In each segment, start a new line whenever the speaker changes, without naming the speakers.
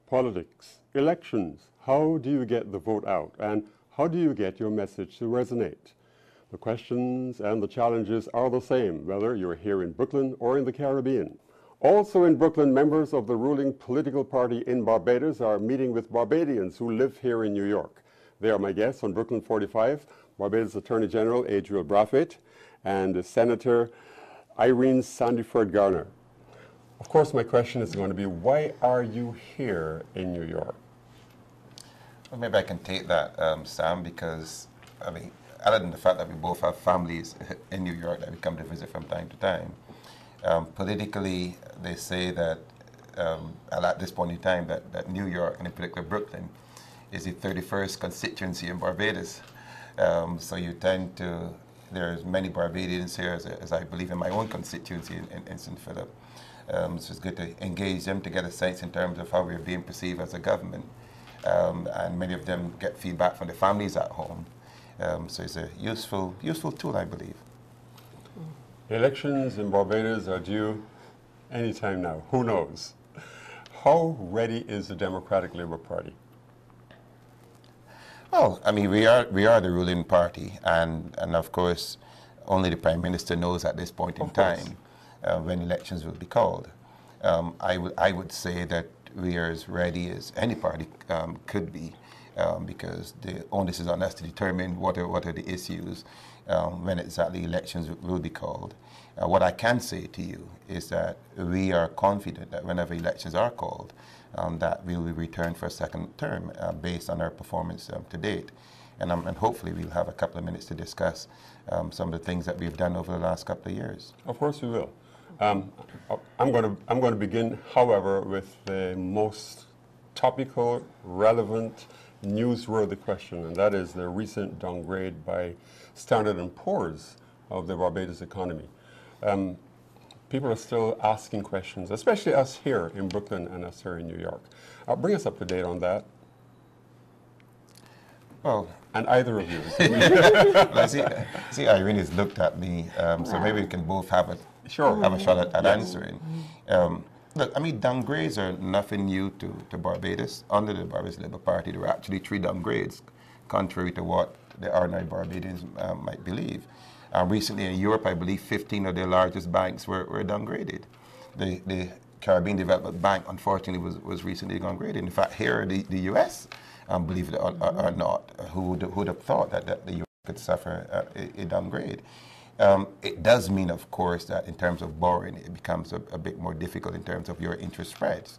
politics, elections. How do you get the vote out? And how do you get your message to resonate? The questions and the challenges are the same, whether you're here in Brooklyn or in the Caribbean. Also in Brooklyn, members of the ruling political party in Barbados are meeting with Barbadians who live here in New York. They are my guests on Brooklyn 45, Barbados Attorney General Adriel Brathwaite and Senator Irene Sandiford-Garner. Of course, my question is going to be, why are you here in New York?
Well, maybe I can take that, Sam, because, I mean, other than the fact that we both have families in New York that we come to visit from time to time, politically, they say that at this point in time that New York, and in particular Brooklyn, is the 31st constituency in Barbados. So you tend to, there's many Barbadians here, as I believe in my own constituency in St. Philip. So it's good to engage them to get a sense in terms of how we're being perceived as a government. And many of them get feedback from the families at home. So it's a useful tool, I believe.
Elections in Barbados are due anytime now. Who knows? How ready is the Democratic Labour Party?
Well, I mean, we are the ruling party, and of course, only the Prime Minister knows at this point in time when elections will be called. I would say that we are as ready as any party could be, because the onus is on us to determine what are the issues when exactly elections will be called. What I can say to you is that we are confident that whenever elections are called, that we will return for a second term based on our performance to date. And hopefully we'll have a couple of minutes to discuss some of the things that we've done over the last couple of years.
Of course we will. I'm going to begin, however, with the most topical, relevant, newsworthy question, and that is the recent downgrade by Standard & Poor's of the Barbados economy. People are still asking questions, especially us here in Brooklyn and us here in New York. Bring us up to date on that.
Well,
and either of you.
I see Irene has looked at me, so maybe we can both have a shot at answering. Look, I mean, downgrades are nothing new to Barbados. Under the Barbados Labour Party, there were actually 3 downgrades, contrary to what the ordinary Barbadians might believe. Recently in Europe, I believe 15 of their largest banks were downgraded. The Caribbean Development Bank, unfortunately, was recently downgraded. In fact, here in the U.S., believe it or not, who would have thought that the U.S. could suffer a downgrade? It does mean, of course, that in terms of borrowing, it becomes a bit more difficult in terms of your interest spreads.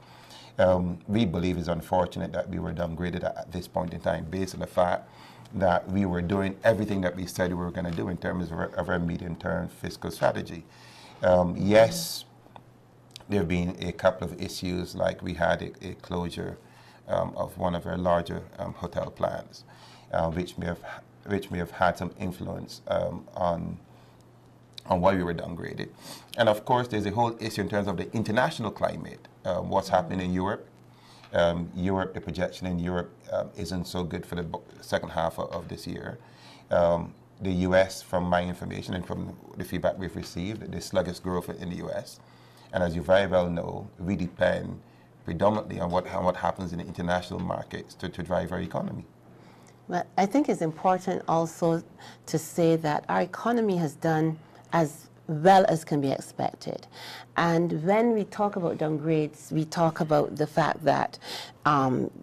We believe it's unfortunate that we were downgraded at this point in time based on the fact that we were doing everything that we said we were going to do in terms of our medium-term fiscal strategy. Yes, there have been a couple of issues, like we had a closure of one of our larger hotel plans, which may have had some influence on why we were downgraded. And of course, there's a whole issue in terms of the international climate, what's happening in Europe. Europe, the projection in Europe isn't so good for the second half of this year. The U.S., from my information and from the feedback we've received, there's sluggish growth in the U.S. And as you very well know, we depend predominantly on what happens in the international markets to drive our economy.
But I think it's important also to say that our economy has done as well as can be expected. And when we talk about downgrades, we talk about the fact that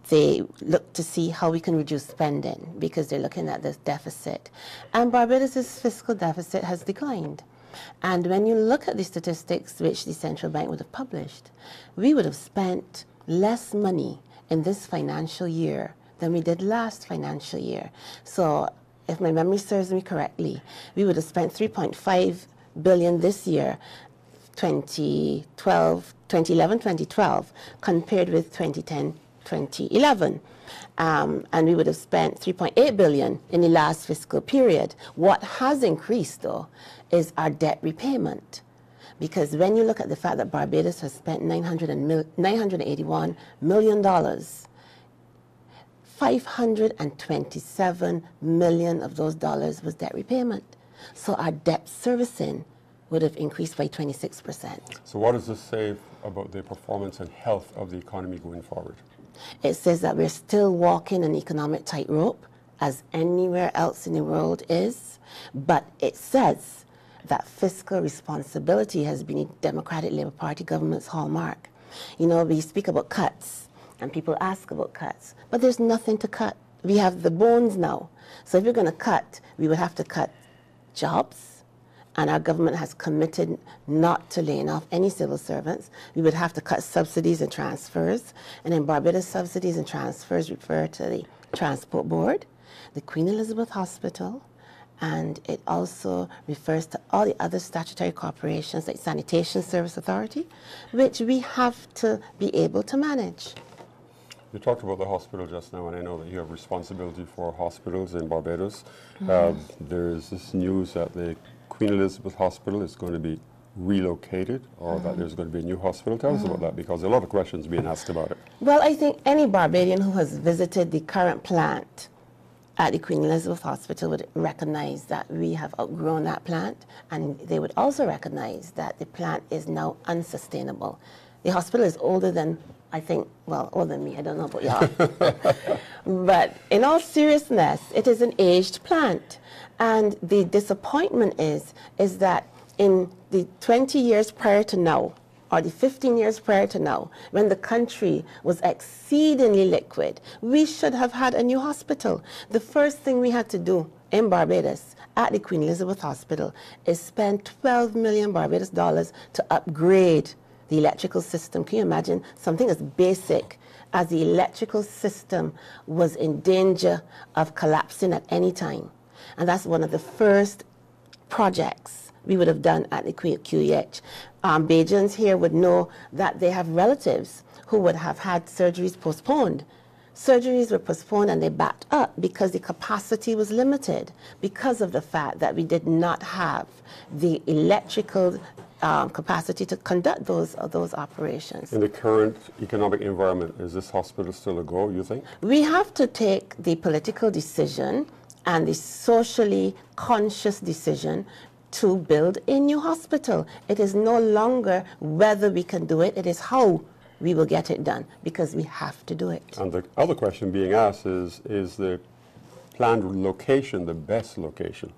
they look to see how we can reduce spending because they're looking at this deficit. And Barbados' fiscal deficit has declined. And when you look at the statistics which the central bank would have published, we would have spent less money in this financial year than we did last financial year. So if my memory serves me correctly, we would have spent $3.5 billion this year, 2011, 2012, compared with 2010, 2011. And we would have spent $3.8 billion in the last fiscal period. What has increased, though, is our debt repayment. Because when you look at the fact that Barbados has spent $981 million, $527 million of those dollars was debt repayment. So our debt servicing would have increased by 26%.
So what does this say about the performance and health of the economy going forward?
It says that we're still walking an economic tightrope, as anywhere else in the world is, but it says that fiscal responsibility has been a Democratic Labour Party government's hallmark. You know, we speak about cuts, and people ask about cuts, but there's nothing to cut. We have the bones now. So if you're going to cut, we would have to cut jobs, and our government has committed not to laying off any civil servants. We would have to cut subsidies and transfers, and in Barbados, subsidies and transfers refer to the Transport Board, the Queen Elizabeth Hospital, and it also refers to all the other statutory corporations like Sanitation Service Authority, which we have to be able to manage.
You talked about the hospital just now, and I know that you have responsibility for hospitals in Barbados. There's this news that the Queen Elizabeth Hospital is going to be relocated, or that there's going to be a new hospital. Tell us about that, because a lot of questions being asked about it.
Well, I think any Barbadian who has visited the current plant at the Queen Elizabeth Hospital would recognize that we have outgrown that plant, and they would also recognize that the plant is now unsustainable. The hospital is older than, I think, well, older than me, I don't know about y'all. But in all seriousness, it is an aged plant. And the disappointment is that in the 20 years prior to now, or the 15 years prior to now, when the country was exceedingly liquid, we should have had a new hospital. The first thing we had to do in Barbados at the Queen Elizabeth Hospital is spend 12 million Barbados dollars to upgrade the electrical system. Can you imagine something as basic as the electrical system was in danger of collapsing at any time? And that's one of the first projects we would have done at the QEH. Bajans here would know that they have relatives who would have had surgeries postponed. Surgeries were postponed and they backed up because the capacity was limited, because of the fact that we did not have the electrical capacity to conduct those operations.
In the current economic environment, is this hospital still a go, you think?
We have to take the political decision and the socially conscious decision to build a new hospital. It is no longer whether we can do it, it is how we will get it done, because we have to do it.
And the other question being asked is the planned location the best location?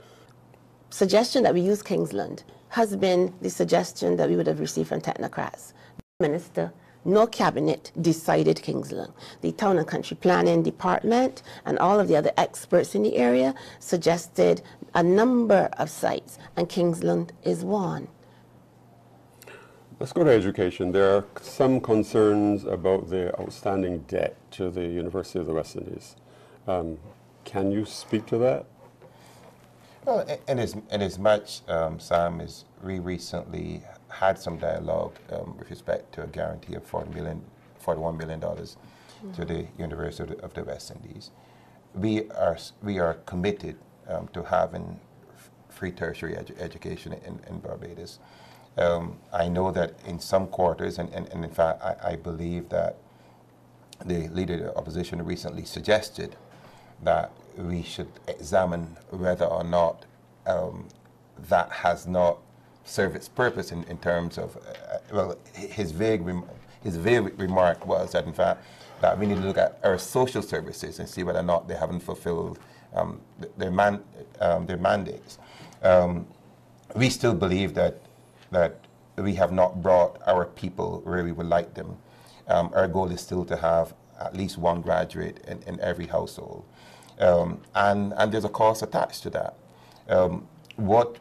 Suggestion that we use Kingsland has been the suggestion that we would have received from technocrats. Minister, no cabinet decided Kingsland. The Town and Country Planning Department and all of the other experts in the area suggested a number of sites, and Kingsland is one.
Let's go to education. There are some concerns about the outstanding debt to the University of the West Indies. Can you speak to that?
Well, in as much, Sam, is we recently had some dialogue with respect to a guarantee of $41 million to the University of the West Indies. We are committed to having free tertiary education in Barbados. I know that in some quarters, and in fact, I believe that the Leader of the Opposition recently suggested that we should examine whether or not that has not served its purpose in terms of, well, his vague remark was that, in fact, that we need to look at our social services and see whether or not they haven't fulfilled their mandates. We still believe that we have not brought our people where we would like them. Our goal is still to have at least one graduate in every household. And there's a cost attached to that. What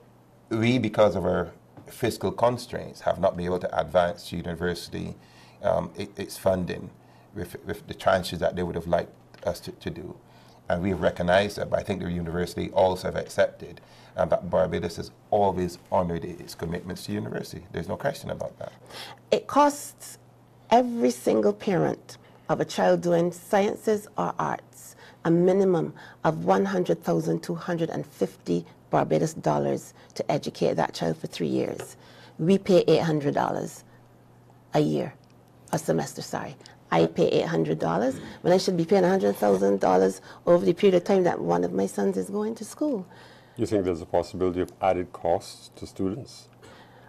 we, because of our fiscal constraints, have not been able to advance the university its funding with the tranches that they would have liked us to do. And we've recognized that, but I think the university also have accepted that Barbados has always honored its commitments to university. There's no question about that.
It costs every single parent of a child doing sciences or arts a minimum of 100,250 Barbados dollars to educate that child for 3 years. We pay $800 a semester, sorry. I pay $800 when I should be paying $100,000 over the period of time that one of my sons is going to school.
You think there's a possibility of added costs to students?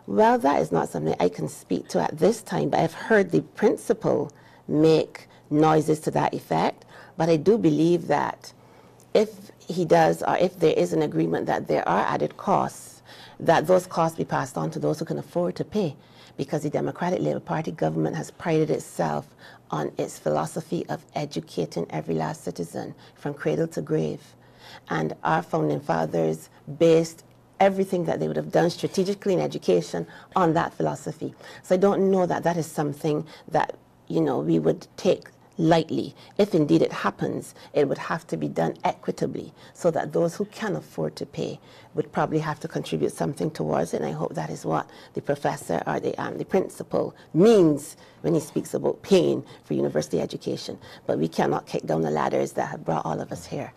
Well, that is not something I can speak to at this time, but I've heard the principal make noises to that effect. But I do believe that if he does, or if there is an agreement that there are added costs, that those costs be passed on to those who can afford to pay, because the Democratic Labour Party government has prided itself on its philosophy of educating every last citizen from cradle to grave. And our founding fathers based everything that they would have done strategically in education on that philosophy. So I don't know that that is something that, you know, we would take lightly. If indeed it happens, it would have to be done equitably, so that those who can afford to pay would probably have to contribute something towards it. And I hope that is what the professor or the principal means when he speaks about paying for university education. But we cannot kick down the ladders that have brought all of us here.